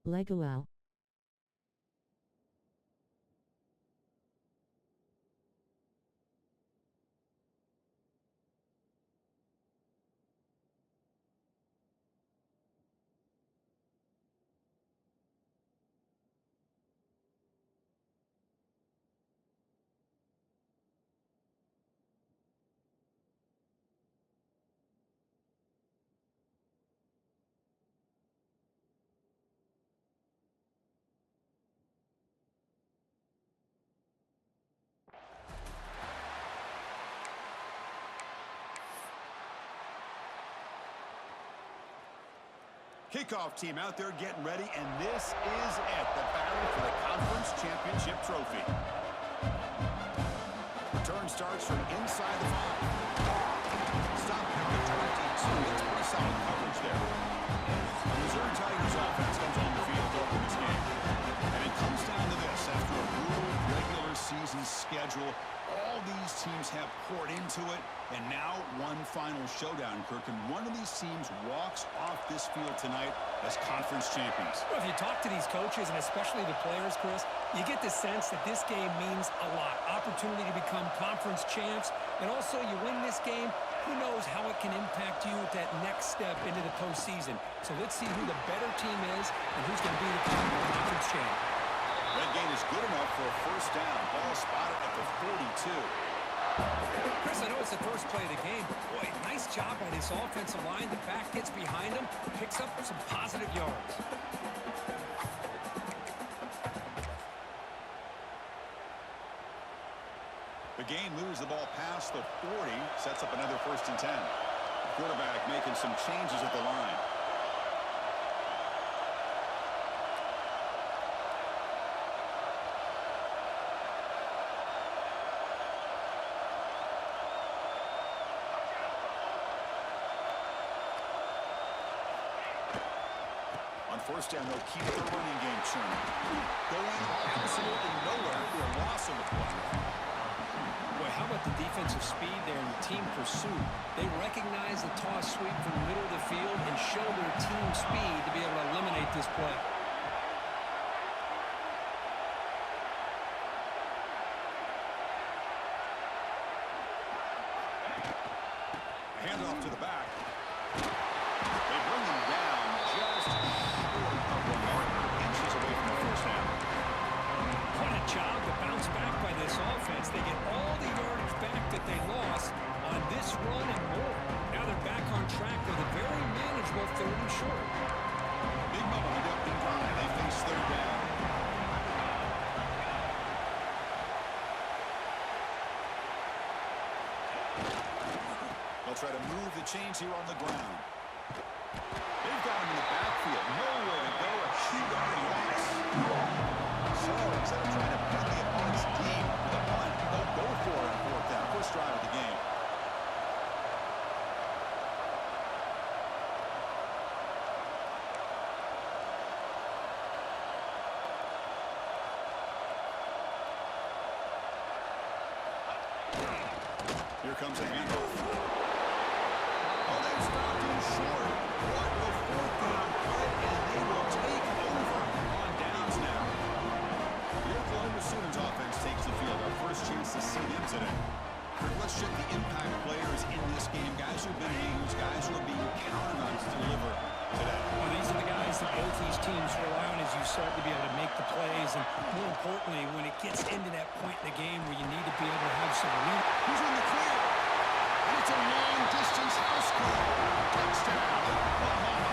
Leguel. Kickoff team out there getting ready, and this is it, the battle for the conference championship trophy. Return starts from inside the 5. Stop at the 20, so it's pretty solid coverage there. The Missouri Tigers offense comes on the field to open this game. And it comes down to this. After a brutal regular season schedule, all these teams have poured into it, and now one final showdown, Kirk, and one of these teams walks off this field tonight as conference champions. Well, if you talk to these coaches, and especially the players, Chris, you get the sense that this game means a lot. Opportunity to become conference champs, and also you win this game, who knows how it can impact you at that next step into the postseason. So let's see who the better team is and who's going to be the conference champ. That gain is good enough for a first down. Ball spotted at the 42. Chris, I know it's the first play of the game, but boy, nice job by this offensive line. The back gets behind him, picks up some positive yards. The gain moves the ball past the 40, sets up another 1st and 10. The quarterback making some changes at the line. First down, they'll keep the running game churning. Going absolutely nowhere for a loss of the play. Boy, how about the defensive speed there and the team pursuit? They recognize the toss sweep from the middle of the field and show their team speed to be able to eliminate this play. Handoff to the back. They bring him down just inches away from the first down. What a job to bounce back by this offense. They get all the yardage back that they lost on this run and more. Now they're back on track with a very manageable 3rd and short. Big Bubba deducting time. They face 3rd down. They'll try to move the chains here on the ground. They've got him in the backfield. Nowhere to go. A 2-yard loss. So instead of trying to pin the opponent's deep with a punt, they'll go for it on 4th down. First drive of the game. Here comes a handoff. Oh, that's stopped him short. What a 4th down play, and they will take over on downs now. The Oklahoma Sooners offense takes the field. Our first chance to see them today. Let's check the impact players in this game. Guys who have been leaders, guys who are being counted on to deliver today. Well, these are the guys that both these teams rely on, as you said, to be able to make the plays. And more importantly, when it gets into that point in the game where you need to be able to have some lead. Who's in the clear? And it's a long-distance house call. Touchdown, Oklahoma.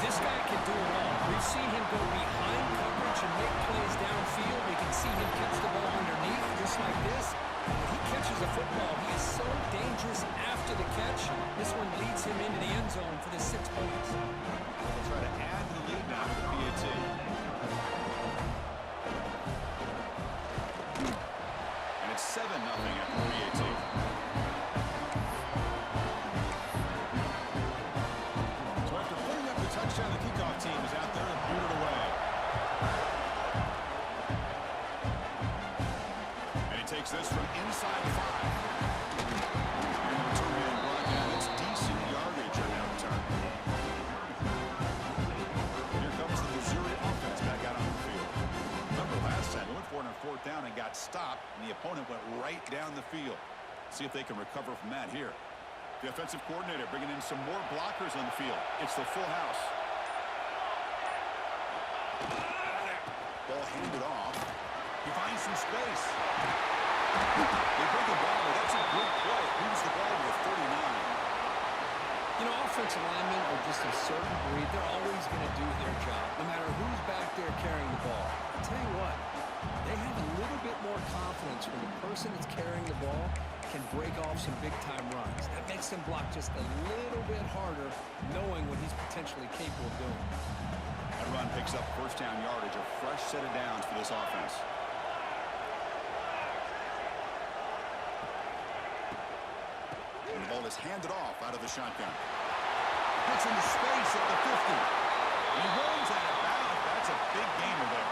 This guy can do it all. We've seen him go behind coverage and make plays downfield. We can see him catch the ball underneath, just like this. When he catches a football, he is so dangerous after the catch. This one leads him into the end zone for the 6 points. They'll try to add to the lead now to the PAT. And it's 7-0 after the PAT. So after putting up the touchdown, the kickoff team is out there and boot it away. And he takes this from inside the 5. And the two-man brought down. It's decent yardage on that return. Here comes on 4th down and got stopped, and the opponent went right down the field. See if they can recover from that here. The offensive coordinator bringing in some more blockers on the field. It's the full house. Ball handed off. He finds some space. They bring the ball, but that's a good play. Moves the ball to the 49. You know, offensive linemen are just a certain breed. They're always going to do their job, no matter who's back there carrying the ball. I'll tell you what, they have a little bit more confidence when the person that's carrying the ball can break off some big-time runs. That makes them block just a little bit harder, knowing what he's potentially capable of doing. That run picks up first down yardage, a fresh set of downs for this offense. And the ball is handed off out of the shotgun. Gets into space at the 50. He runs out of bounds. That's a big gainer there.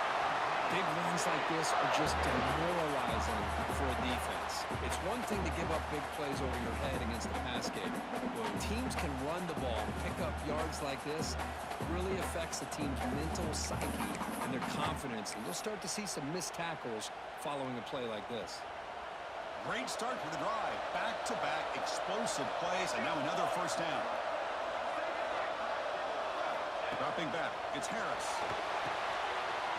Big runs like this are just demoralizing for a defense. It's one thing to give up big plays over your head against the pass game. But when teams can run the ball, pick up yards like this, it really affects the team's mental psyche and their confidence. And you'll start to see some missed tackles following a play like this. Great start for the drive. Back-to-back explosive plays, and now another first down. Dropping back, it's Harris.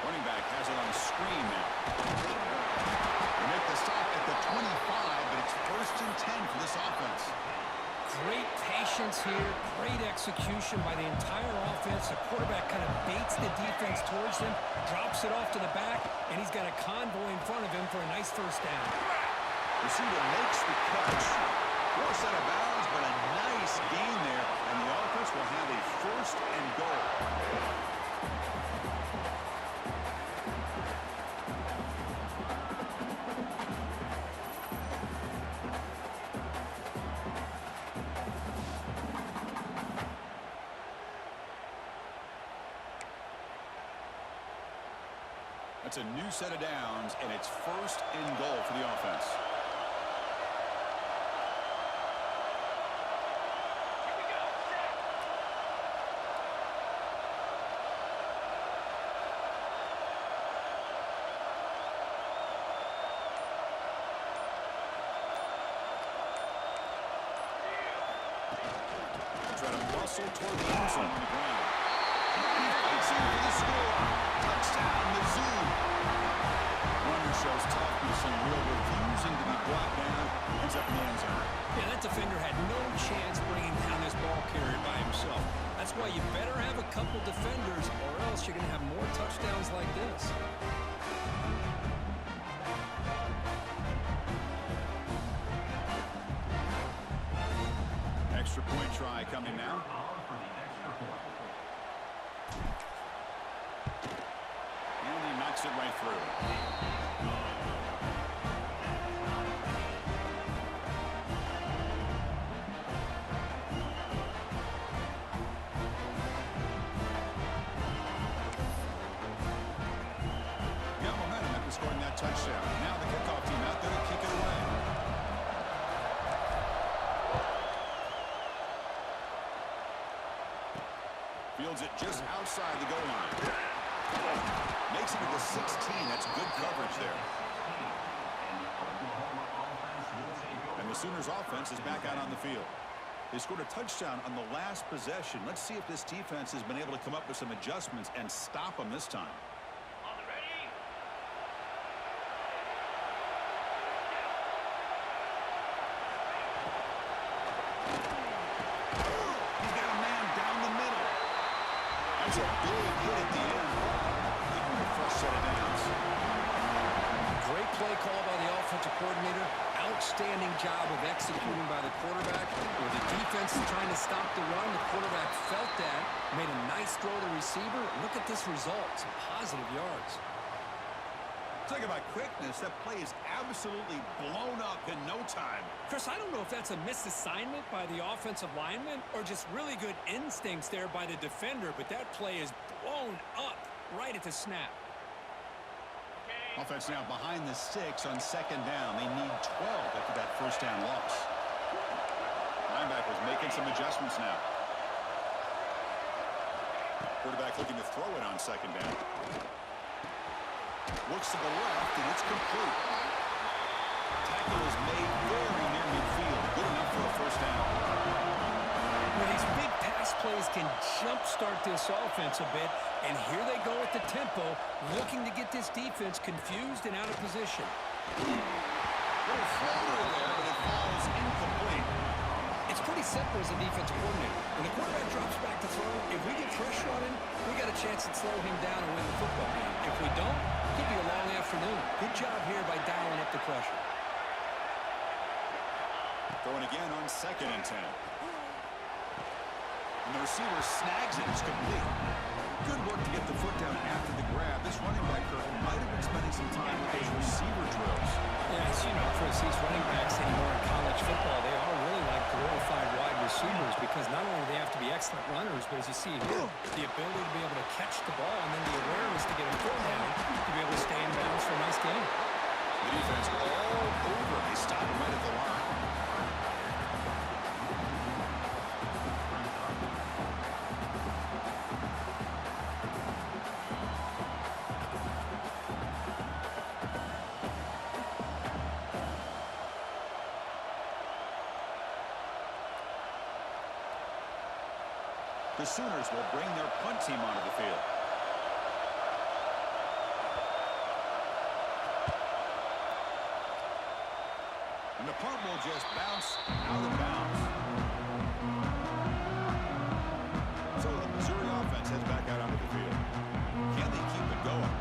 Running back has it on a screen now. They make the stop at the 25, but it's 1st and 10 for this offense. Great patience here, great execution by the entire offense. The quarterback kind of baits the defense towards him, drops it off to the back, and he's got a convoy in front of him for a nice first down. Receiver makes the catch. Force out of bounds, but a nice gain there, and the offense will have a 1st and goal. That's a new set of downs, and it's 1st and goal for the offense. Try to muscle toward the end zone on the ground. He fights in for the score. Touchdown, Mizzou. Runner shows toughness and will, refusing to be brought down. Ends up in the end zone. Yeah, that defender had no chance bringing down this ball carrier by himself. That's why you better have a couple defenders, or else you're going to have more touchdowns like this. Extra point try coming now. And he knocks it right through. Got momentum after scoring that touchdown. Now the kickoff team out there to kick it away. Fields it just outside the goal line. Makes it to the 16. That's good coverage there. And the Sooners offense is back out on the field. They scored a touchdown on the last possession. Let's see if this defense has been able to come up with some adjustments and stop them this time. He's got a man down the middle. That's a big hit at the end. Give him a fresh set of downs. Great play call by the offensive coordinator. Outstanding job of executing by the quarterback. Where the defense is trying to stop the run, the quarterback felt that, made a nice throw to the receiver. Look at this result. Some positive yards. Talk about quickness. That play is absolutely blown up in no time. Chris, I don't know if that's a misassignment by the offensive lineman or just really good instincts there by the defender, but that play is blown up right at the snap. Offense now behind the 6 on 2nd down. They need 12 after that first down loss. Linebackers making some adjustments now. Quarterback looking to throw it on 2nd down. Looks to the left, and it's complete. Tackle is made very near midfield. Good enough for a first down. Well, these big pass plays can jumpstart this offense a bit, and here they go at the tempo, looking to get this defense confused and out of position. Little floater there, but it falls incomplete. It's pretty simple as a defensive coordinator. When the quarterback drops back to throw, if we get pressure on him, we got a chance to slow him down and win the football game. If we don't, it could be a long afternoon. Good job here by dialing up the pressure. Throwing again on 2nd and 10. And the receiver snags it. It's complete. Good work to get the foot down after the grab. This running back might have been spending some time with those receiver drills. Yeah, as you know, Chris, these running backs anymore in college football, they are really like glorified wide receivers because not only do they have to be excellent runners, but as you see here, the ability to be able to catch the ball and then the awareness to get a foot down to be able to stay in bounds for a nice game. The defense all over. They stop him right at the line. The Sooners will bring their punt team onto the field. And the punt will just bounce out of bounds. So the Missouri offense heads back out onto the field. Can they keep it going?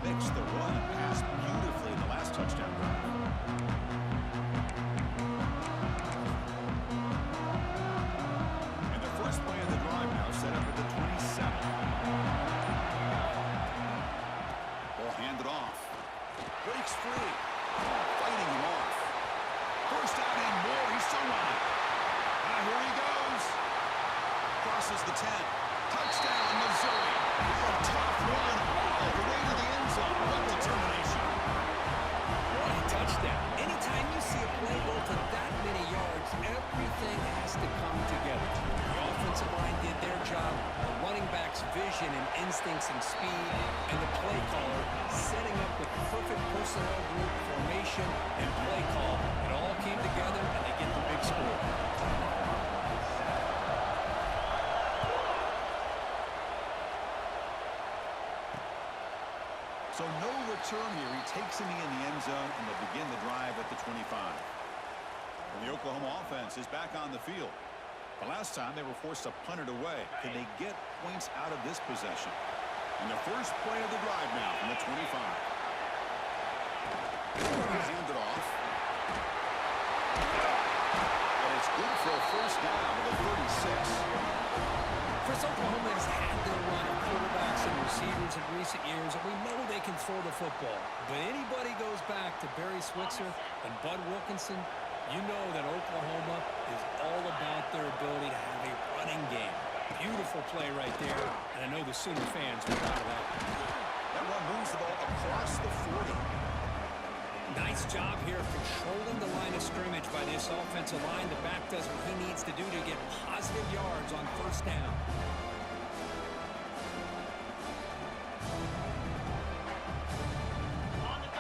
They mixed the run and pass beautifully in the last touchdown drive. First play of the drive now set up at the 27. Ball handed off. Breaks free. Fighting him off. First down and more. He's still running. Now here he goes. Crosses the 10. Touchdown, Missouri. A tough run all the way to the end zone. What determination. What a touchdown. Anytime you see a play go for that many yards, everything has to come together. The offensive line did their job, the running back's vision and instincts and speed, and the play caller setting up the perfect personnel group, formation, and play call. It all came together, and they get the big score. So no return here. He takes him in the end zone, and they'll begin the drive at the 25. And the Oklahoma offense is back on the field. The last time they were forced to punt it away. Can they get points out of this possession? And the first play of the drive now from the 25. Hand it off. And it's good for a first down with a 36. Chris, Oklahoma has had their run of quarterbacks and receivers in recent years, and we know they can throw the football. But anybody goes back to Barry Switzer and Bud Wilkinson, you know that Oklahoma is all about their ability to have a running game. Beautiful play right there, and I know the Sooner fans will proud of that. That one moves the ball across the 40. Nice job here of controlling the line of scrimmage by this offensive line. The back does what he needs to do to get positive yards on first down.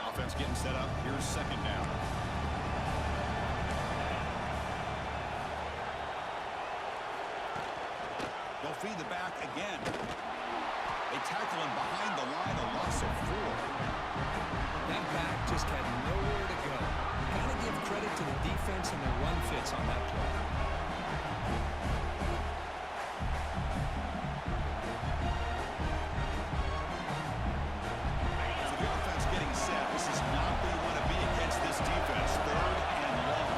Offense getting set up. Here's second down. They'll feed the back again. They tackle him behind the line, a loss of 4. That back just had nowhere to go. Got to give credit to the defense and the run fits on that play. So the offense getting set. This is not where you want to be against this defense. 3rd and long.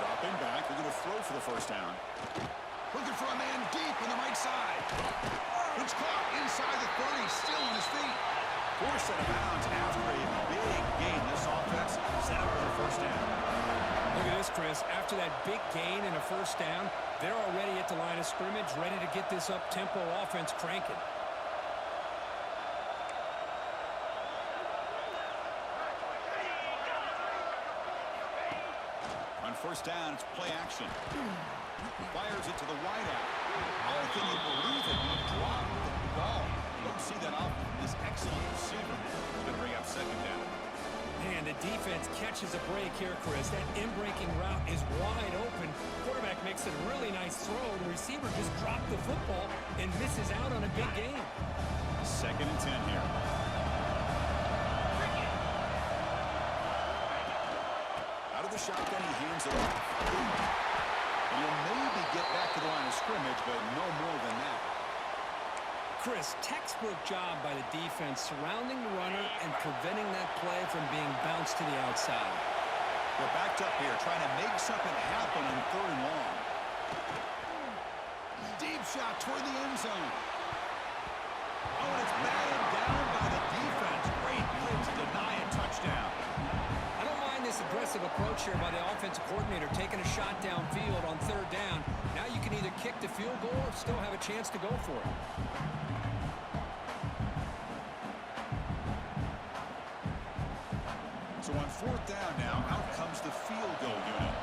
Dropping back. They're going to throw for the first down. Looking for a man deep on the right side. It's caught inside the 30, still on his feet. Forced out of bounds after a big gain. This offense set up for the first down. Look at this, Chris. After that big gain and a first down, they're already at the line of scrimmage, ready to get this up-tempo offense cranking. On first down, it's play action. Fires it to the wideout. Oh, can you believe it? He dropped the ball. don't see that often. This excellent receiver is going to bring up second down. And the defense catches a break here, Chris. That in-breaking route is wide open. Quarterback makes a really nice throw. The receiver just dropped the football and misses out on a big gain. 2nd and 10 here. Out of the shotgun, he hands it off. And he'll maybe get back to the line of scrimmage, but no more than that. Chris, textbook job by the defense surrounding the runner and preventing that play from being bounced to the outside. We're backed up here trying to make something happen on 3rd and long. Deep shot toward the end zone. Oh, and it's batted down by the defense. Great play to deny a touchdown. I don't mind this aggressive approach here by the offensive coordinator, taking a shot downfield on 3rd down. Now you can either kick the field goal or still have a chance to go for it. So on 4th down now, out comes the field goal unit.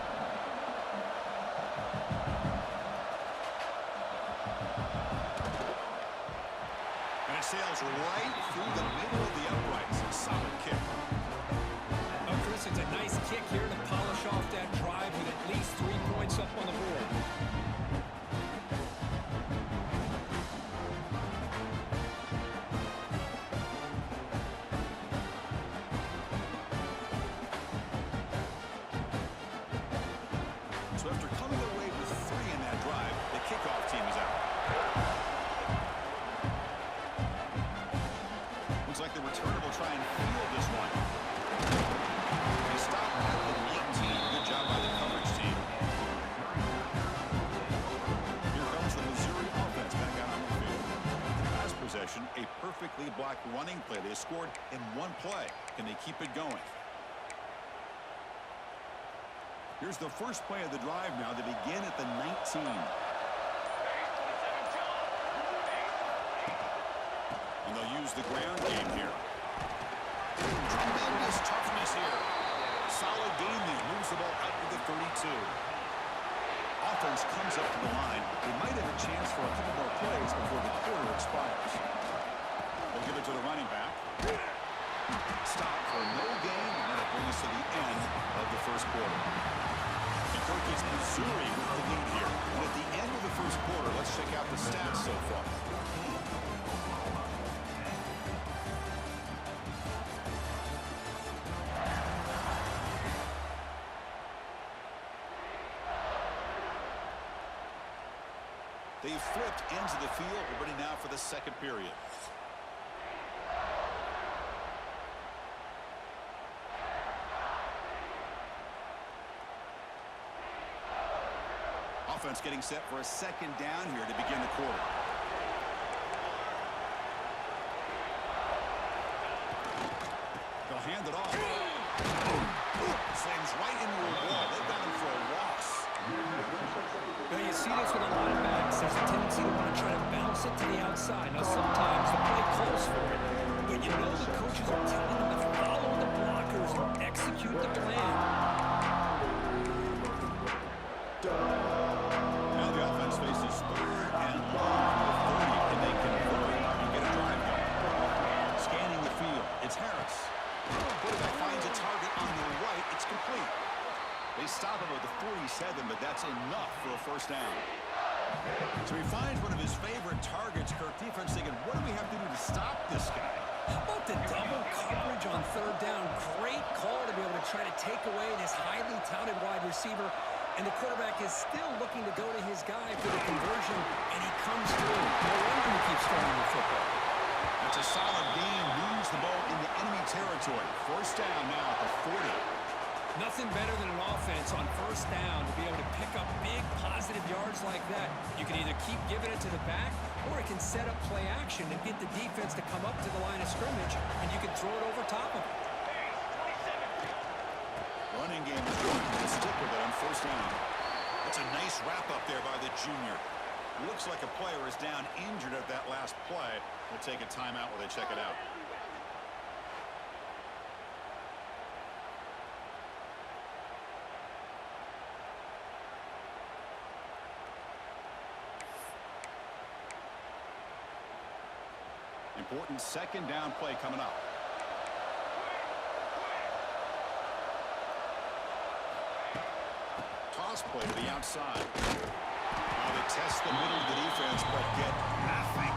And it sails right through the middle of the uprights. Solid kick. Oh, Chris, it's a nice kick here to polish off that drive with at least 3 points up on the board. So after coming away with 3 in that drive, the kickoff team is out. Looks like the returner will try and field this one. They stop at the 19. Good job by the coverage team. Here comes the Missouri offense back out on the field. Last possession, a perfectly blocked running play. They scored in 1 play. Can they keep it going? Here's the first play of the drive now. They begin at the 19. And they'll use the ground game here. Tremendous toughness here. Solid game there. Moves the ball out to the 32. Offense comes up to the line. They might have a chance for a couple more plays before the quarter expires. They'll give it to the running back. Stop for no gain, and that'll bring us to the end of the first quarter. It's Missouri with the lead here. And at the end of the first quarter, let's check out the stats so far. They've flipped ends of the field. We're ready now for the second period. Offense getting set for a 2nd down here to begin the quarter. They'll hand it off. Slams right into a wall. They've got him for a loss. Now you see this with a lot of backs. There's a tendency to want to try to bounce it to the outside. Now sometimes the play calls for it, but you know the coaches are telling them to follow the blockers and execute the plan. Now the offense faces 3rd and long from the 30. Can they convert and get a drive going? Scanning the field. It's Harris. Quarterback finds a target on the right. It's complete. They stop him at the 47, but that's enough for a 1st down. So he finds one of his favorite targets. Kirk defense thinking, what do we have to do to stop this guy? How about the double coverage on 3rd down? Great call to be able to try to take away this highly touted wide receiver. And the quarterback is still looking to go to his guy for the conversion, and he comes through. No wonder he keeps throwing the football. That's a solid game. Moves the ball into enemy territory. 1st down now at the 40. Nothing better than an offense on 1st down to be able to pick up big positive yards like that. You can either keep giving it to the back, or it can set up play action and get the defense to come up to the line of scrimmage, and you can throw it over top of it. Running game is going to stick with it on 1st down. That's a nice wrap up there by the junior. Looks like a player is down injured at that last play. We'll take a timeout while they check it out. And important second down play coming up. Toss play to the outside. Now they test the middle of the defense, but get nothing.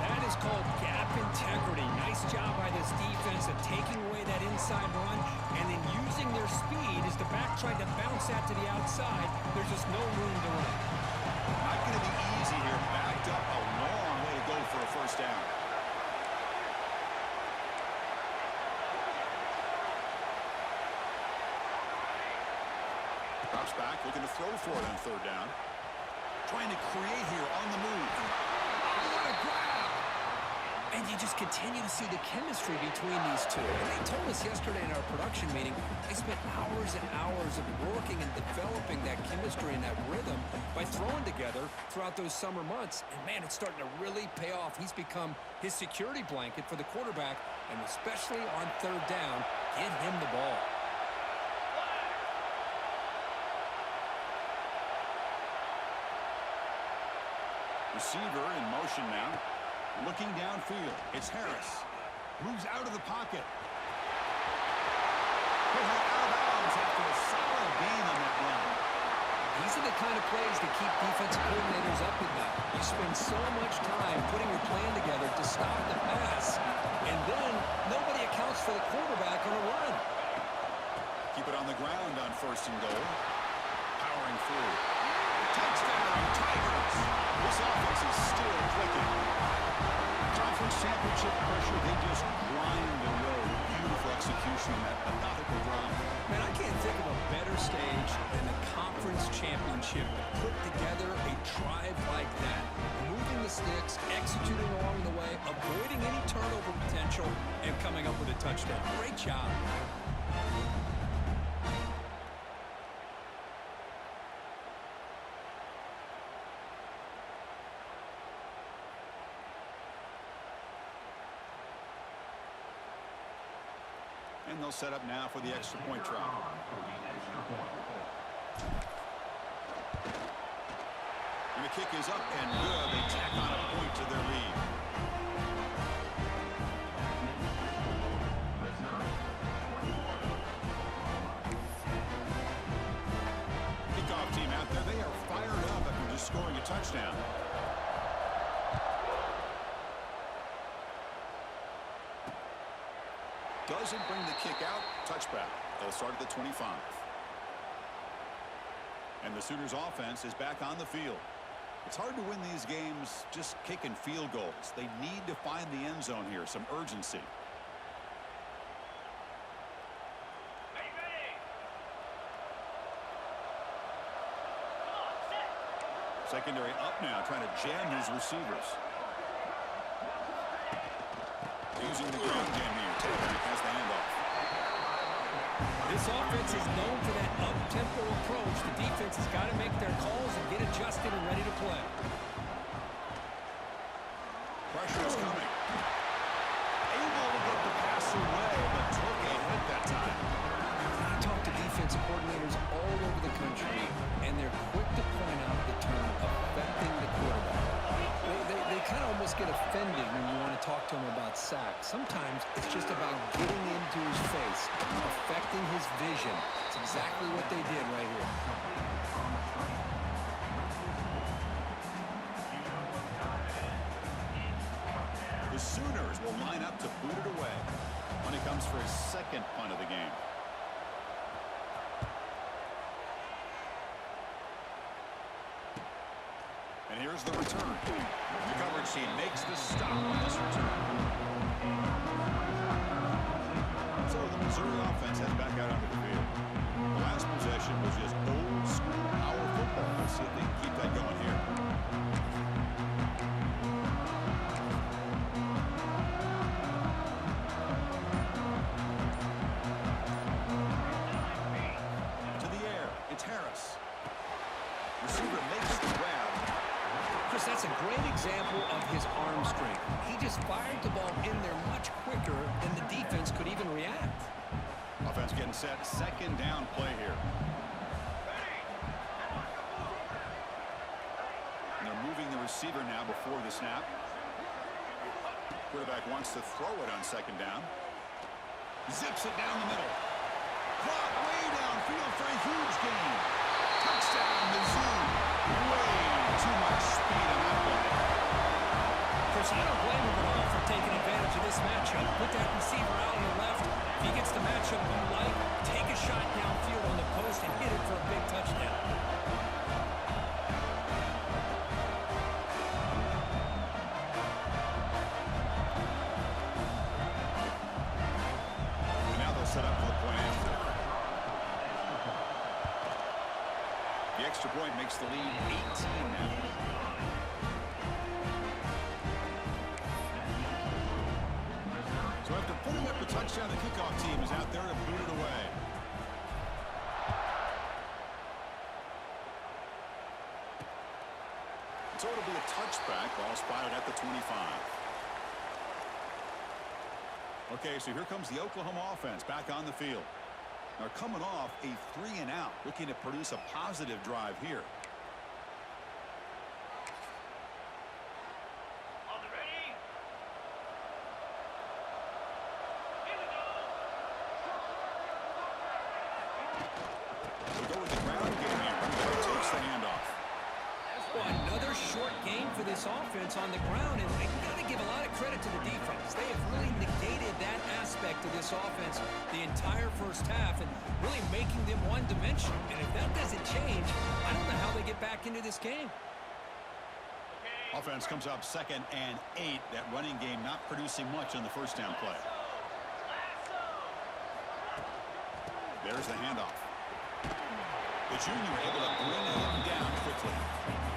That is called gap integrity. Nice job by this defense of taking away that inside run and then using their speed as the back tried to bounce that to the outside. There's just no room to run. Not going to be easy here. Backed up a long way to go for a first down. Drops back, looking to throw for it on third down. Trying to create here on the move. Oh, what a grab! And you just continue to see the chemistry between these two. And they told us yesterday in our production meeting, they spent hours and hours of working and developing that chemistry and that rhythm by throwing together throughout those summer months. And, man, it's starting to really pay off. He's become his security blanket for the quarterback, and especially on third down, get him the ball. Receiver in motion now. Looking downfield. It's Harris. Moves out of the pocket. Put her out of bounds after a solid gain on that run. These are the kind of plays that keep defensive coordinators up at night. You spend so much time putting your plan together to stop the pass, and then nobody accounts for the quarterback on a run. Keep it on the ground on first and goal. Powering through. Touchdown, Tigers! This offense is still clicking. Conference championship pressure, they just grind their road. Beautiful execution on that methodical drive. Man, I can't think of a better stage than the conference championship to put together a drive like that. Moving the sticks, executing along the way, avoiding any turnover potential, and coming up with a touchdown. Great job. And they'll set up now for the extra point try. And the kick is up and good. They tack on a point to their lead. Kickoff team out there. They are fired up after just scoring a touchdown. Doesn't bring the kick out. Touchback. They'll start at the 25. And the Sooners offense is back on the field. It's hard to win these games just kicking field goals. They need to find the end zone here. Some urgency. Secondary up now, trying to jam his receivers. Using the ground game here. Taylor has the handoff. This offense is known for that up-tempo approach. The defense has got to make their calls and get adjusted and ready to play. Pressure is coming. Able to get the pass away, but took a hit that time. I talk to defensive coordinators all over the country, and they're quick to point out the term affecting the quarterback. They kind of almost get offended when you want to talk to them about sacks. Sometimes it's just about getting into his face, affecting his vision. It's exactly what they did right here. The Sooners will line up to boot it away when it comes for his second punt of the game. And here's the return. The coverage team makes the stop on this return. So the Missouri offense heads back out onto the field. The last possession was just old school power football. Let's see if they can keep that going here. To the air. It's Harris. Receiver makes the grab. Chris, that's a great example of his arm strength. He just fired the ball in there much quicker than the defense could even react. Offense getting set. Second down play here. And they're moving the receiver now before the snap. Quarterback wants to throw it on second down. Zips it down the middle. Caught way downfield for a huge gain. Touchdown, Mizzou. Way too much speed on that play. Chris, I don't blame him at all for taking advantage of this matchup. Put that receiver out on the left. If he gets the matchup you like, take a shot downfield on the post and hit it for a big touchdown. And now they'll set up for the point after. The extra point makes the lead 18 now. So after putting up the touchdown, the kickoff team is out there to boot it away. So it'll be a touchback, ball spotted at the 25. Okay, so here comes the Oklahoma offense back on the field. They're coming off a 3-and-out, looking to produce a positive drive here. We'll go with the ground game here. Takes the handoff. Well, another short game for this offense on the ground, and I got to give a lot of credit to the defense. They have really negated that aspect of this offense the entire first half and really making them one-dimensional. And if that doesn't change, I don't know how they get back into this game. Offense comes up 2nd and 8. That running game not producing much on the first down play. There's the handoff. The junior able to bring him down quickly.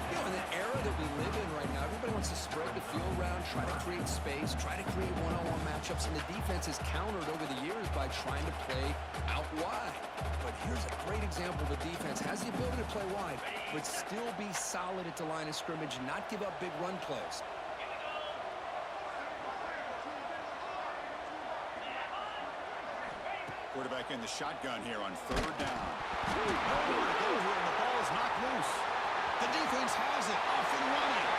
You know, in the era that we live in right now, everybody wants to spread the field around, try to create space, try to create one-on-one matchups, and the defense has countered over the years by trying to play out wide. But here's a great example of a defense has the ability to play wide, but still be solid at the line of scrimmage and not give up big run plays. Quarterback in the shotgun here on 3rd down. Nowhere to go here, and the ball is knocked loose. The defense has it, off and running.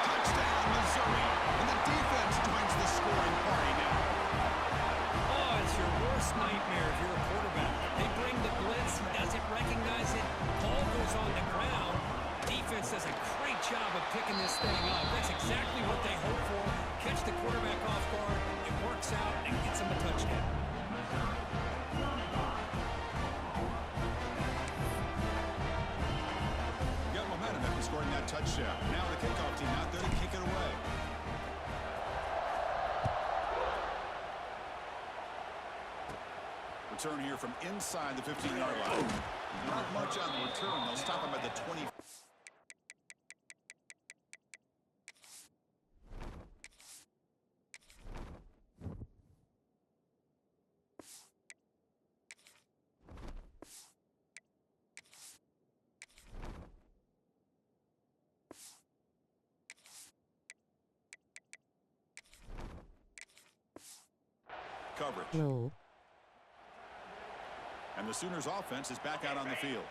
Touchdown, Missouri. And the defense joins the scoring party now. Oh, it's your worst nightmare if you're a quarterback. They bring the blitz, he doesn't recognize it, ball goes on the ground. Defense does a great job of picking this thing up. That's exactly what they hope for. Catch the quarterback off guard, it works out, and gets him a touchdown. Got momentum after scoring that touchdown. Now the kickoff team out there to kick it away. Return here from inside the 15-yard line. Not much on the return. They'll stop him at the 20. Coverage. No. And the Sooners offense is back out on the field.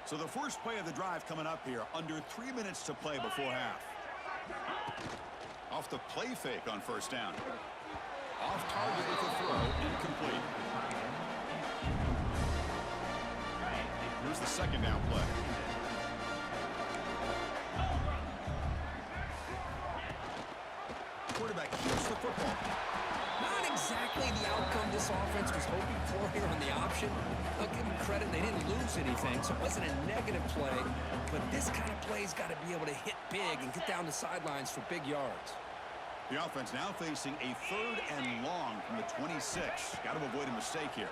So the first play of the drive coming up here, under 3 minutes to play before half. Off the play fake on 1st down. Off target with the throw, incomplete. Here's the 2nd down play. Quarterback keeps the football. Not exactly the outcome this offense was hoping for here on the option. I'll give them credit, they didn't lose anything, so it wasn't a negative play. But this kind of play's got to be able to hit big and get down the sidelines for big yards. The offense now facing a 3rd and long from the 26. Got to avoid a mistake here.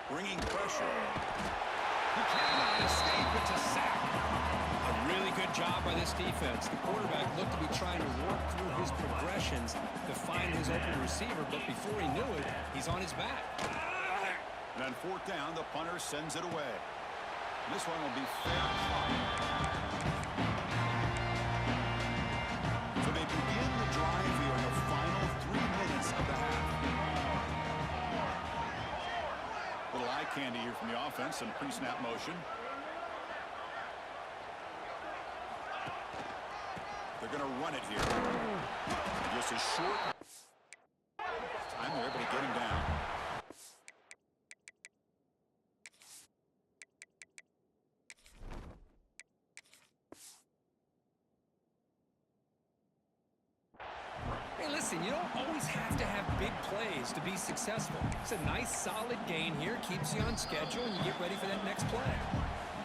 Bringing pressure. He cannot escape. It's a sack. A really good job by this defense. The quarterback looked to be trying to work through his progressions to find his open receiver, but before he knew it, he's on his back. And on 4th down, the punter sends it away. This one will be fair caught. So they begin the drive here in the final 3 minutes of the half. Little eye candy here from the offense, some pre-snap motion. They're going to run it here. Just a short You don't always have to have big plays to be successful. It's a nice, solid gain here. Keeps you on schedule, and you get ready for that next play.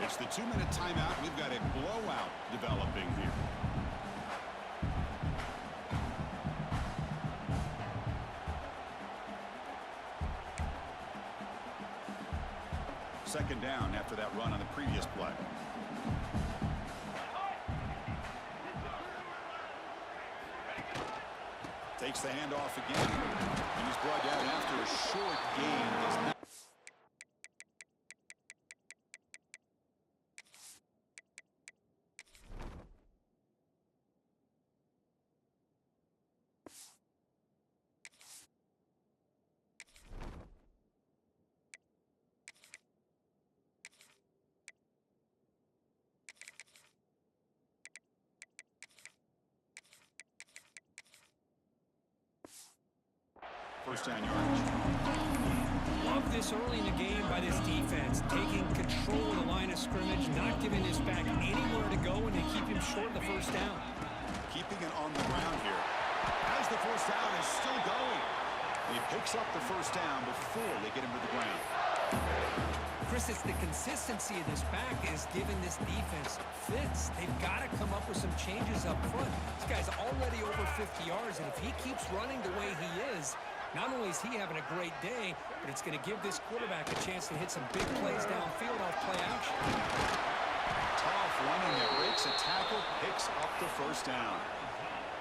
It's the 2-minute timeout. We've got a blowout developing here. Second down after that run on the previous play. Takes the handoff again, and he's brought down after a short gain. Does not first down yardage. Love this early in the game by this defense, taking control of the line of scrimmage, not giving this back anywhere to go, and they keep him short of the first down. Keeping it on the ground here. As the first down is still going. He picks up the first down before they get him to the ground. Chris, it's the consistency of this back is giving this defense fits. They've got to come up with some changes up front. This guy's already over 50 yards, and if he keeps running the way he is, not only is he having a great day, but it's going to give this quarterback a chance to hit some big plays downfield off play action. Tough running that breaks a tackle, picks up the first down.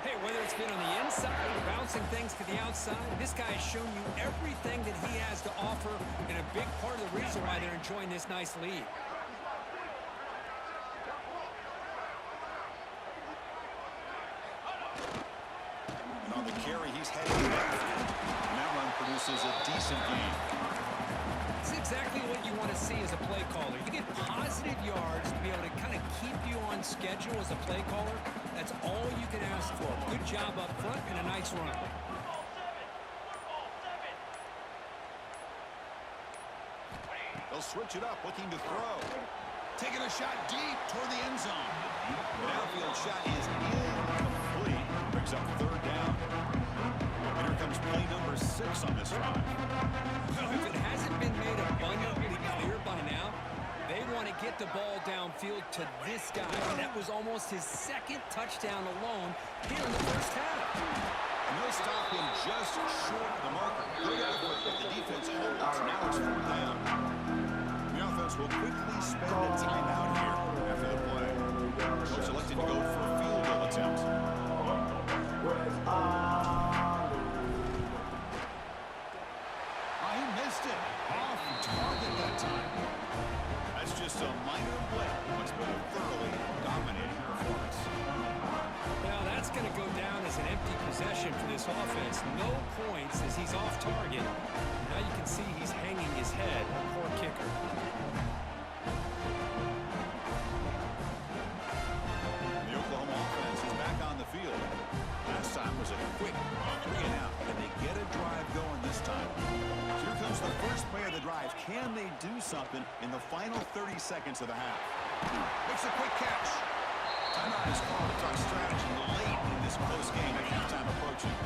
Hey, whether it's been on the inside or bouncing things to the outside, this guy has shown you everything that he has to offer, and a big part of the reason why they're enjoying this nice lead. And on the carry, he's heading left. And that run produces a decent gain. It's exactly what you want to see as a play caller. You get positive yards to be able to kind of keep you on schedule as a play caller. That's all you can ask for. Good job up front and a nice run. They'll switch it up, looking to throw. Taking a shot deep toward the end zone. The downfield shot is incomplete. Brings up third down. And here comes play number 6 on this drive. If it hasn't been made abundantly clear by now, they want to get the ball downfield to this guy. And that was almost his second touchdown alone here in the first half. And they'll stop him just short of the marker. Good effort, but the defense holds. Now it's 4th down. The offense will quickly spend a timeout here after the play. Coach elected to go for a field goal attempt. He missed it. Off target that time. That's just a minor blip. What's been a thoroughly dominating performance. Well, that's going to go down as an empty possession for this offense. No points as he's off target. Now you can see he's hanging his head. Poor kicker. The Oklahoma offense is back on the field. Last time was a quick 3-and-out. Can they get a drive going this time? Here comes the first play of the drive. Can they do something in the final 30 seconds of the half? Makes a quick catch. Timeout is called to talk strategy late in this close game at halftime approaching.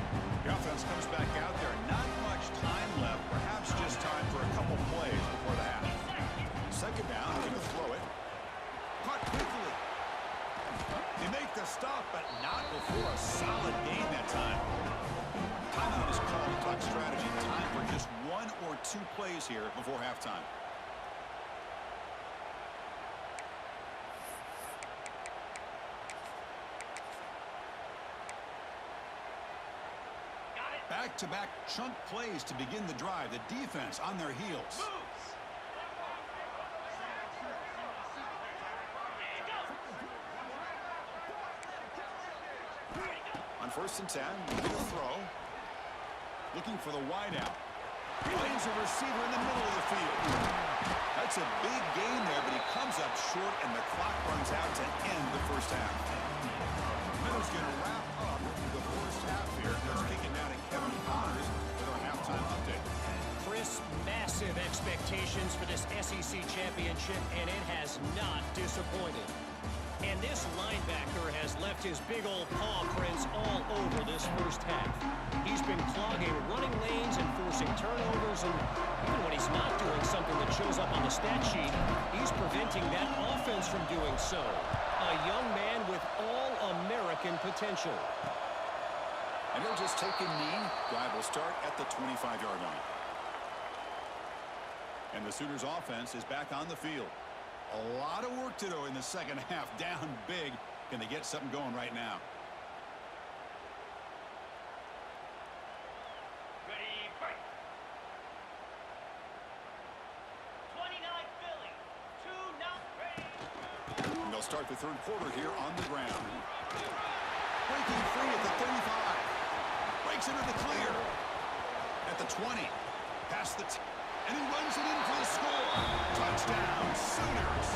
The offense comes back out there. Not much time left. Perhaps just time for a couple plays before the half. Second down, going to throw it. Caught quickly. They make the stop, but not before a solid gain that time. Timeout is called to talk strategy. Time for just 1 or 2 plays here before halftime. Back-to-back chunk plays to begin the drive. The defense on their heels. On 1st and 10, get a throw. Looking for the wide out. Finds a receiver in the middle of the field. That's a big gain there, but he comes up short, and the clock runs out to end the first half. Miller's going to wrap up the first half here. Let's kick it down to Kevin Connors with our halftime update. Chris, massive expectations for this SEC championship, and it has not disappointed. And this linebacker has left his big old paw prints all over this first half. He's been clogging running lanes and forcing turnovers, and even when he's not doing something that shows up on the stat sheet, he's preventing that offense from doing so. A young man with all-American potential. And he'll just take a knee. Drive will start at the 25-yard line. And the Sooners offense is back on the field. A lot of work to do in the second half. Down big. Can they get something going right now? Ready, fight. 29 Philly. 2 now. Ready. And they'll start the third quarter here on the ground. Breaking free at the 35. Breaks into the clear. At the 20. Past the and he runs it in for the score. Touchdown, Sooners.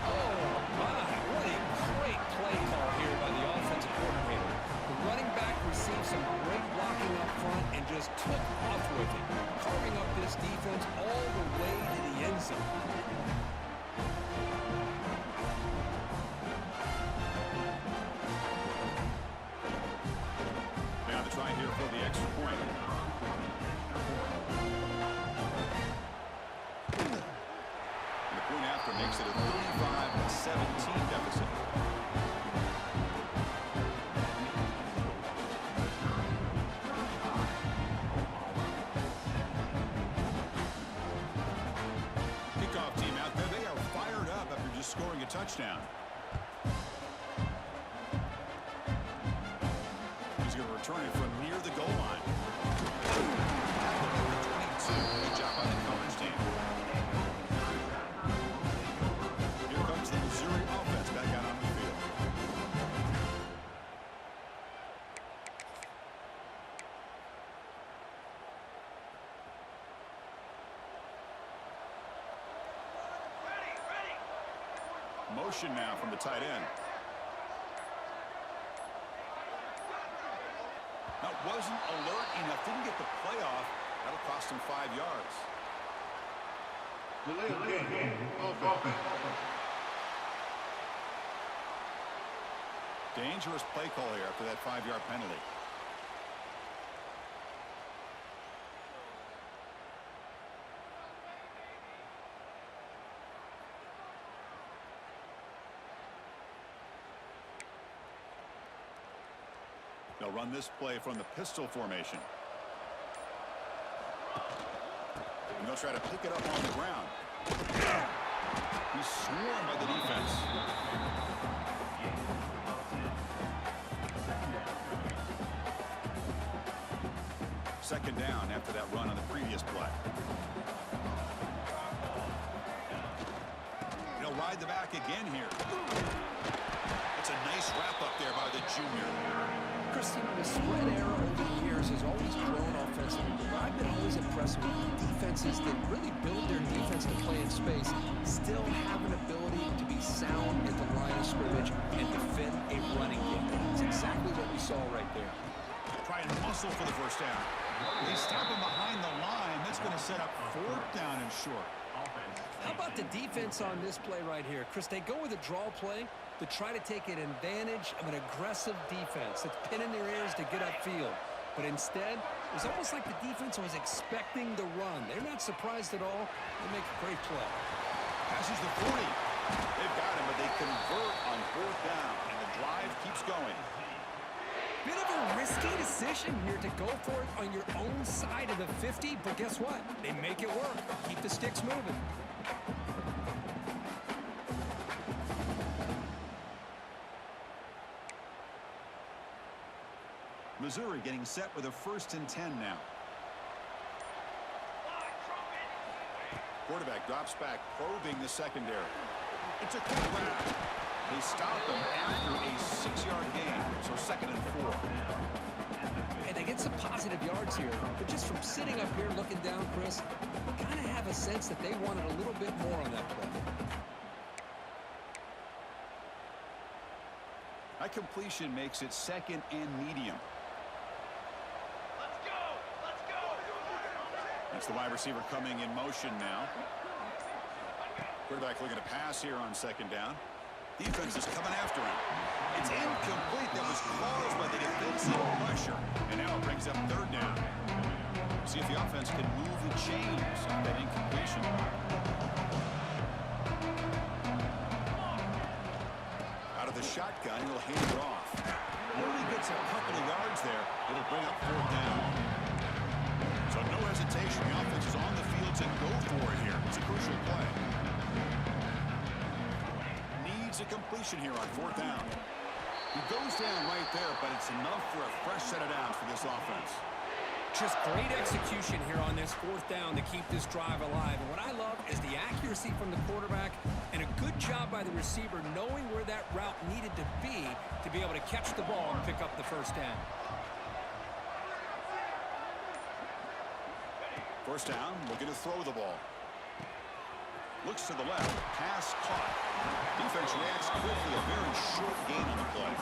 Oh, my. What a great play call here by the offensive coordinator. The running back received some great blocking up front and just took off with it, carving up this defense all the way to the end zone. Now to try here for the extra point. After makes it a 35-17 deficit. Kickoff team out there. They are fired up after just scoring a touchdown. He's going to return it from near the goal line. Number 22. Good job on the coverage team. The Missouri offense back out on the field. Motion now from the tight end. That wasn't alert enough. Didn't get the play off. That'll cost him 5 yards. Dangerous play call here after that 5-yard penalty. They'll run this play from the pistol formation. And they'll try to pick it up on the ground. He's swarmed by the defense. Second down after that run on the previous play. He'll ride the back again here. It's a nice wrap up there by the junior. Christian, the spread era over the years has always grown offensively, but I've been always impressed with defenses that really build their defense to play in space, still have an ability to be sound at the line of scrimmage and defend a running game. It's exactly what we saw right there. Try and muscle for the first down. They stop him behind the line. That's going to set up 4th down and short. How about the defense on this play right here? Chris, they go with a draw play to try to take an advantage of an aggressive defense that's pinning their ears to get upfield. But instead, it was almost like the defense was expecting the run. They're not surprised at all. They make a great play. Passes the 40. They've got him, but they convert on 4th down, and the drive keeps going. Bit of a risky decision here to go for it on your own side of the 50, but guess what? They make it work. Keep the sticks moving. Missouri getting set with a 1st and 10 now. Quarterback drops back, probing the secondary. It's a quick grab. They stop him after a 6-yard gain, so 2nd and 4. And they get some positive yards here, but just from sitting up here looking down, Chris, you kind of have a sense that they wanted a little bit more on that play. That completion makes it 2nd and medium. Let's go! Let's go! That's the wide receiver coming in motion now. Quarterback looking to pass here on 2nd down. Defense is coming after him. It's incomplete. That was caused by the defensive pressure. And now it brings up third down. See if the offense can move the chains on that incompletion. Out of the shotgun, he'll hand it off. Only gets a couple of yards there. It'll bring up fourth down. So no hesitation. The offense is on the field to go for it here. It's a crucial play. Needs a completion here on fourth down. He goes down right there, but it's enough for a fresh set of downs for this offense. Just great execution here on this fourth down to keep this drive alive. And what I love is the accuracy from the quarterback and a good job by the receiver knowing where that route needed to be able to catch the ball and pick up the first down. First down, looking to throw the ball. Looks to the left, pass caught. Defense reacts quickly, a very short gain on the play.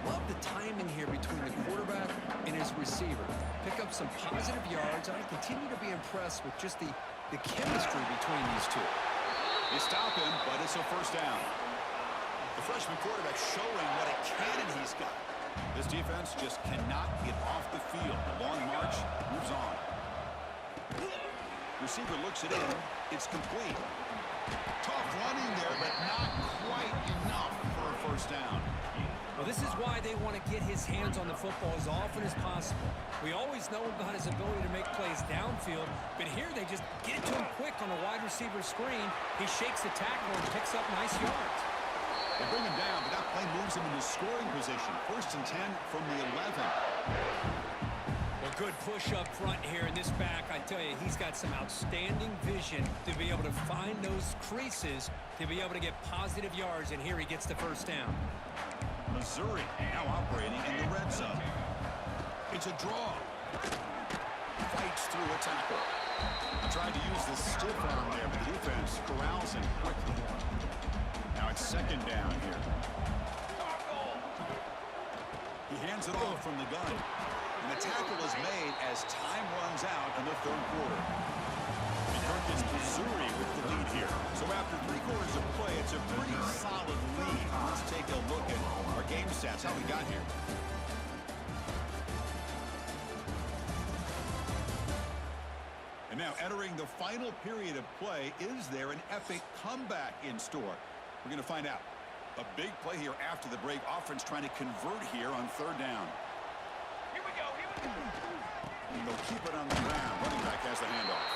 Love the timing here between the quarterback and his receiver. Pick up some positive yards, and I continue to be impressed with just the chemistry between these two. They stop him, but it's a first down. The freshman quarterback showing what a cannon he's got. This defense just cannot get off the field. The long march moves on. Receiver looks it in. It's complete. Tough running there, but not quite enough for a first down. Well, this is why they want to get his hands on the football as often as possible. We always know about his ability to make plays downfield, but here they just get it to him quick on a wide receiver screen. He shakes the tackle and picks up nice yards. They bring him down, but that play moves him into scoring position. First and 10 from the 11. Well, good push up front here in this back. I tell you, he's got some outstanding vision to be able to find those creases, to be able to get positive yards, and here he gets the first down. Missouri now operating in the red zone. It's a draw. Fights through a tackle. Tried to use the stiff arm there, but the defense corrals him quickly. Now it's second down here. He hands it off from the gun. And the tackle is made as time runs out in the third quarter. And Kirk is Missouri with the lead here. So after 3 quarters of play, it's a pretty solid lead. Let's take a look at our game stats, how we got here. And now entering the final period of play, is there an epic comeback in store? We're going to find out. A big play here after the break. Offense trying to convert here on third down. Here we go, here we go. And they'll keep it on the ground. Running back has the handoff.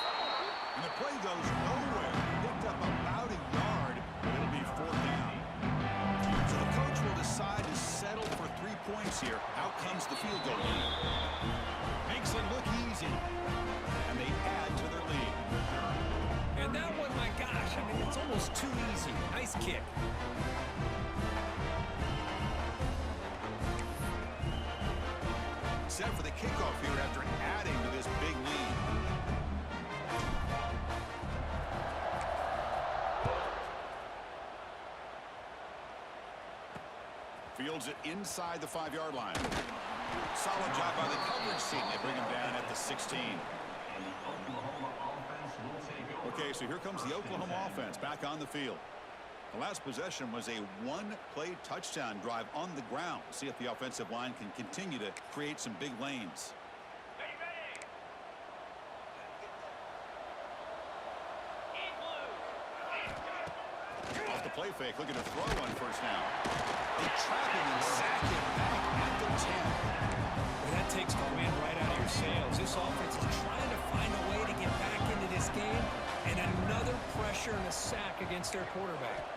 And the play goes nowhere. Picked up about a yard, but it'll be fourth down. So the coach will decide to settle for 3 points here. Out comes the field goal unit. Makes it look easy. And they add to their lead. And that one, my gosh, I mean, it's almost too easy. Nice kick. Set for the kickoff here after adding to this big lead. Fields it inside the 5-yard line. Solid job by the coverage team. They bring him down at the 16. Okay, so here comes the Oklahoma offense back on the field. The last possession was a 1-play touchdown drive on the ground. See if the offensive line can continue to create some big lanes. Ready, ready. In blue. Off the play fake, looking to throw on first down. They trap him and sack him back at the 10. Well, that takes the wind right out of your sails. This offense is trying to find a way to get back into this game, and another pressure and a sack against their quarterback.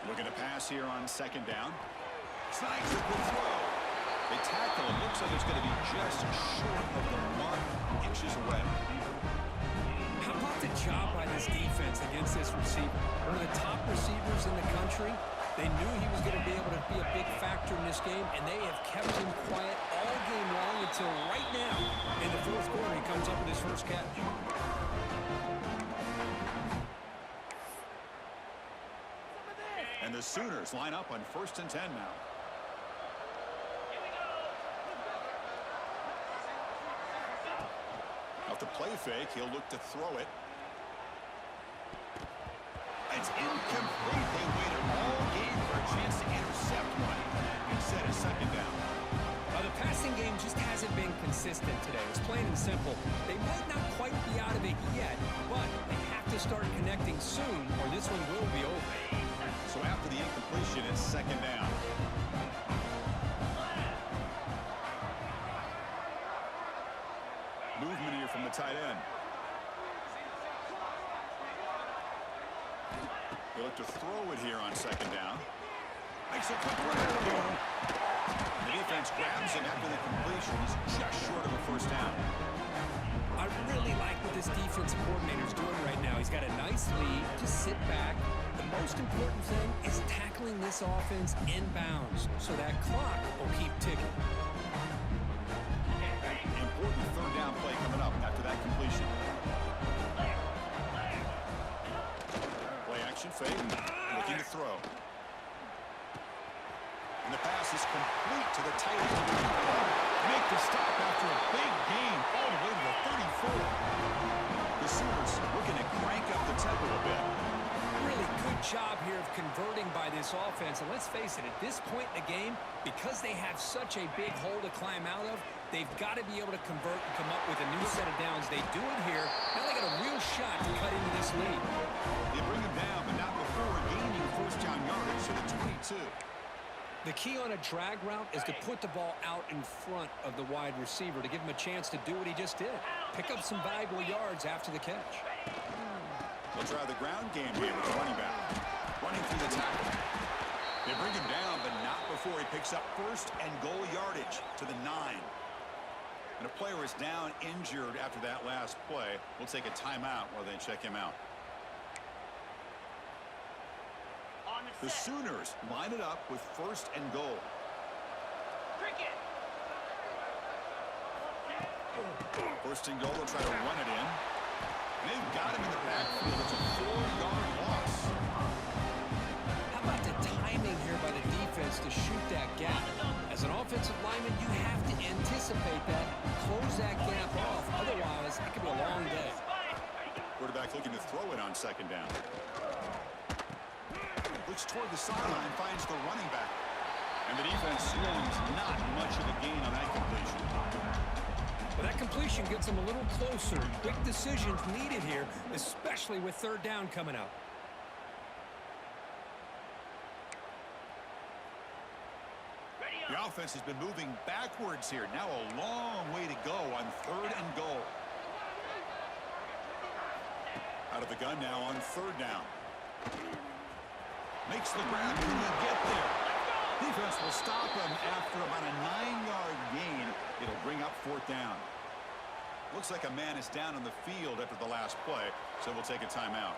Looking to pass here on second down. Snags a good throw. They tackle. It looks like it's going to be just short of the mark, inches away. How about the job by this defense against this receiver? One of the top receivers in the country. They knew he was going to be able to be a big factor in this game, and they have kept him quiet all game long until right now. In the fourth quarter, he comes up with his first catch. And the Sooners line up on 1st and 10 now. Here we go. Off the play fake, he'll look to throw it. It's incomplete. They waited chance to intercept one and set a second down. The passing game just hasn't been consistent today. It's plain and simple. They might not quite be out of it yet, but they have to start connecting soon or this one will be over. So after the incompletion, it's second down. Movement here from the tight end. They look to throw it here on second down. Makes a quick run. The defense grabs him after the completion. He's just short of a first down. I really like what this defensive coordinator is doing right now. He's got a nice lead. Just sit back. The most important thing is tackling this offense inbounds so that clock will keep ticking. Important third down play coming up after that completion. Play action fake. Looking to throw. And the pass is complete to the tight end. Make the stop after a big gain all the way to the 34. The Sooners looking to crank up the tempo a bit. Really good job here of converting by this offense. And let's face it, at this point in the game, because they have such a big hole to climb out of, they've got to be able to convert and come up with a new set of downs. They do it here. Now they got a real shot to cut into this lead. They bring him down, but not before gaining first down yardage to the 22. The key on a drag route is to put the ball out in front of the wide receiver to give him a chance to do what he just did. Pick up some valuable yards after the catch. They'll try the ground game here with the running back. Running through the tackle. They bring him down, but not before he picks up first and goal yardage to the 9. And a player is down injured after that last play. We'll take a timeout while they check him out. The Sooners line it up with first and goal. First and goal, they'll try to run it in. They've got him in the backfield. It's a 4-yard loss. How about the timing here by the defense to shoot that gap? As an offensive lineman, you have to anticipate that, close that gap off. Otherwise, it could be a long day. Quarterback looking to throw it on second down. Looks toward the sideline, finds the running back. And the defense swings not much of a gain on that completion. But that completion gets them a little closer. Quick decisions needed here, especially with third down coming up. The offense has been moving backwards here. Now a long way to go on third and goal. Out of the gun now on third down. Makes the grab. Can he get there? Defense will stop him after about a 9-yard gain. It'll bring up fourth down. Looks like a man is down on the field after the last play, so we'll take a timeout.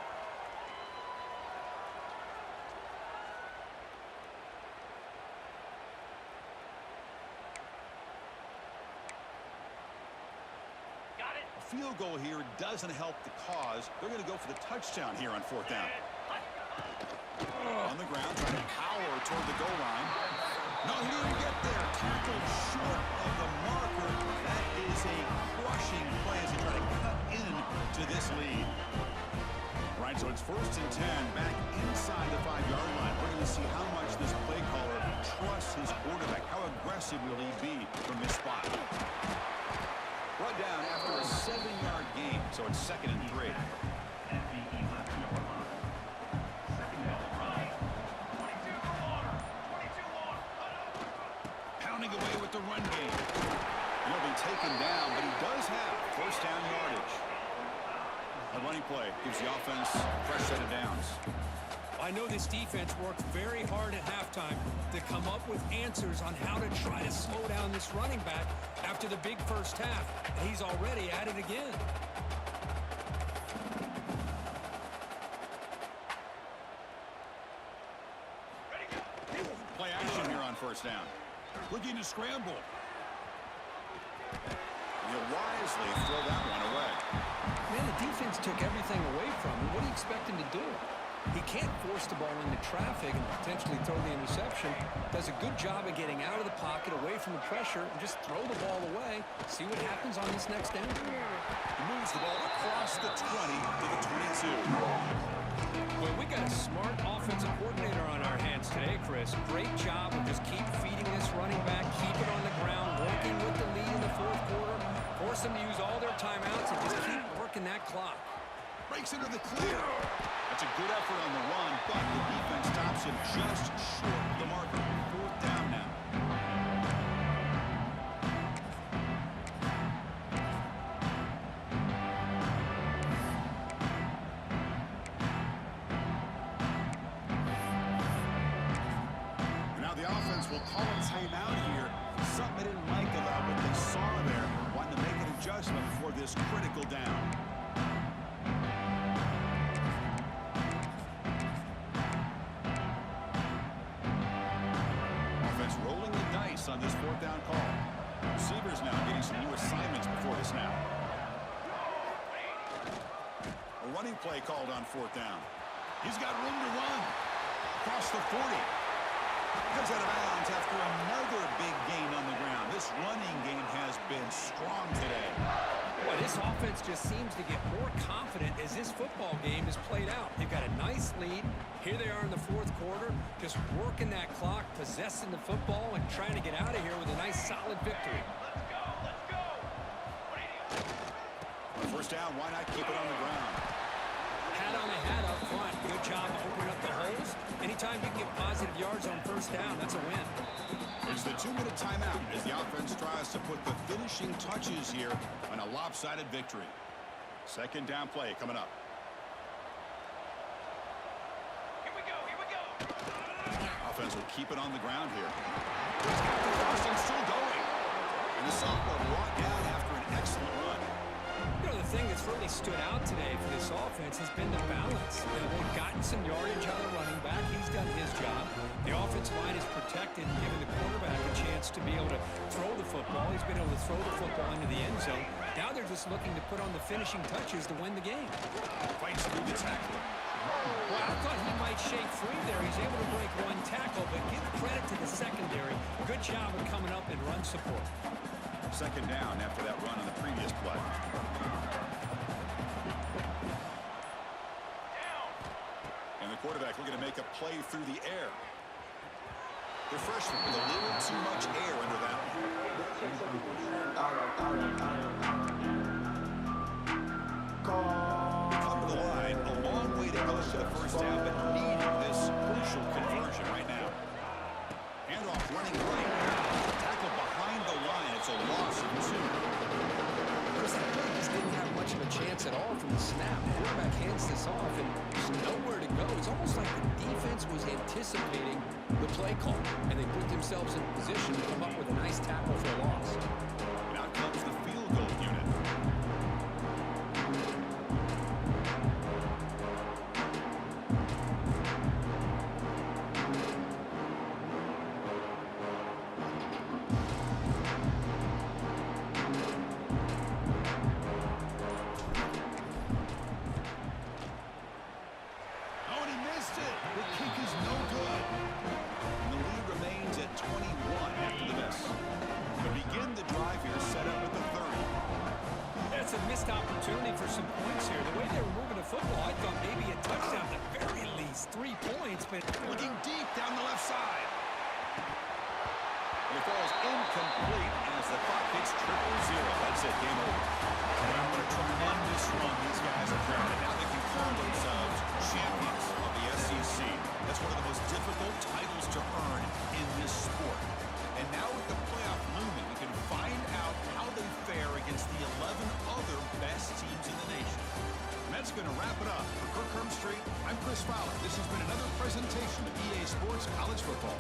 A field goal here doesn't help the cause. They're going to go for the touchdown here on fourth down. On the ground, trying to power toward the goal line. No, he didn't get there. Tackled short of the marker. That is a crushing play as they try to cut into this lead. Right, so it's first and 10, back inside the 5-yard line. We're going to see how much this play caller trusts his quarterback. How aggressive will he be from this spot? Brought down after a 7-yard gain, so it's second and 3. Pounding away with the run game. He'll be taken down, but he does have first down yardage. A running play gives the offense a fresh set of downs. I know this defense worked very hard at halftime to come up with answers on how to try to slow down this running back after the big first half. And he's already at it again. Play action here on first down. Looking to scramble. He'll wisely throw that one away. Man, the defense took everything away from him. What do you expect him to do? He can't force the ball into traffic and potentially throw the interception. Does a good job of getting out of the pocket, away from the pressure, and just throw the ball away. See what happens on this next down. He moves the ball across the 20 to the 22. Well, we got a smart offensive coordinator on our hands today, Chris. Great job of just keep feeding this running back, keep it on the ground, working with the lead in the fourth quarter, force them to use all their timeouts, and just keep working that clock. Breaks into the clear. That's a good effort on the run, but the defense stops him just short of the marker. Fourth down now. Now the offense will call a timeout here. Something they didn't like about what they saw there. Wanting to make an adjustment for this critical down. Rolling the dice on this fourth down call. Receivers now getting some new assignments before the snap. A running play called on fourth down. He's got room to run. Across the 40. Comes out of bounds after another big gain on the ground. This running game has been strong today. Well, this offense just seems to get more confident as this football game is played out. They've got a nice lead. Here they are in the fourth quarter, just working that clock, possessing the football, and trying to get out of here with a nice, solid victory. Let's go. Let's go. What do you do? First down, why not keep it on the ground? Hat on the hat up front. Good job opening up the holes. Anytime you get positive yards on first down, that's a win. It's the 2-minute timeout as the offense tries to put the finishing touches here on a lopsided victory. Second down play coming up. Here we go. Here we go. Offense will keep it on the ground here. He's got the crossing still going. And the sophomore brought down after an excellent run. You know, the thing that's really stood out today for this offense has been the balance. You know, they've gotten some yardage on the running back. He's done his job. The offensive line is protected, giving the quarterback a chance to be able to throw the football. He's been able to throw the football into the end zone. Now they're just looking to put on the finishing touches to win the game. Fights through the tackle. Well, I thought he might shake free there. He's able to break one tackle, but give credit to the secondary. Good job of coming up in run support. Second down after that run on the previous play. And the quarterback looking to make a play through the air. The freshman with a little too much air under that one. Come to the line, a long way to go to the first down, but needing this crucial conversion right now. Handoff running right. Tackle behind the line. It's a loss of 2. Chris, that play just didn't have much of a chance at all from the snap. The quarterback hands this off, and there's nowhere to go. It's almost like the defense was anticipating the play call, and they put themselves in position to come up with a nice tackle for a loss. And out comes the field goal unit. Opportunity for some points here. The way they were moving the football, I thought maybe a touchdown at the very least. 3 points, but looking deep down the left side. And it falls incomplete as the clock hits 0-0. That's it, game over. And what a tremendous run these guys have had. And now they can call themselves champions of the SEC. That's one of the most difficult titles to earn in this sport. And now with the playoff looming, we can find out how they fare against the 11 other best teams in the nation. And that's going to wrap it up. For Kirk Street, I'm Chris Fowler. This has been another presentation of EA Sports College Football.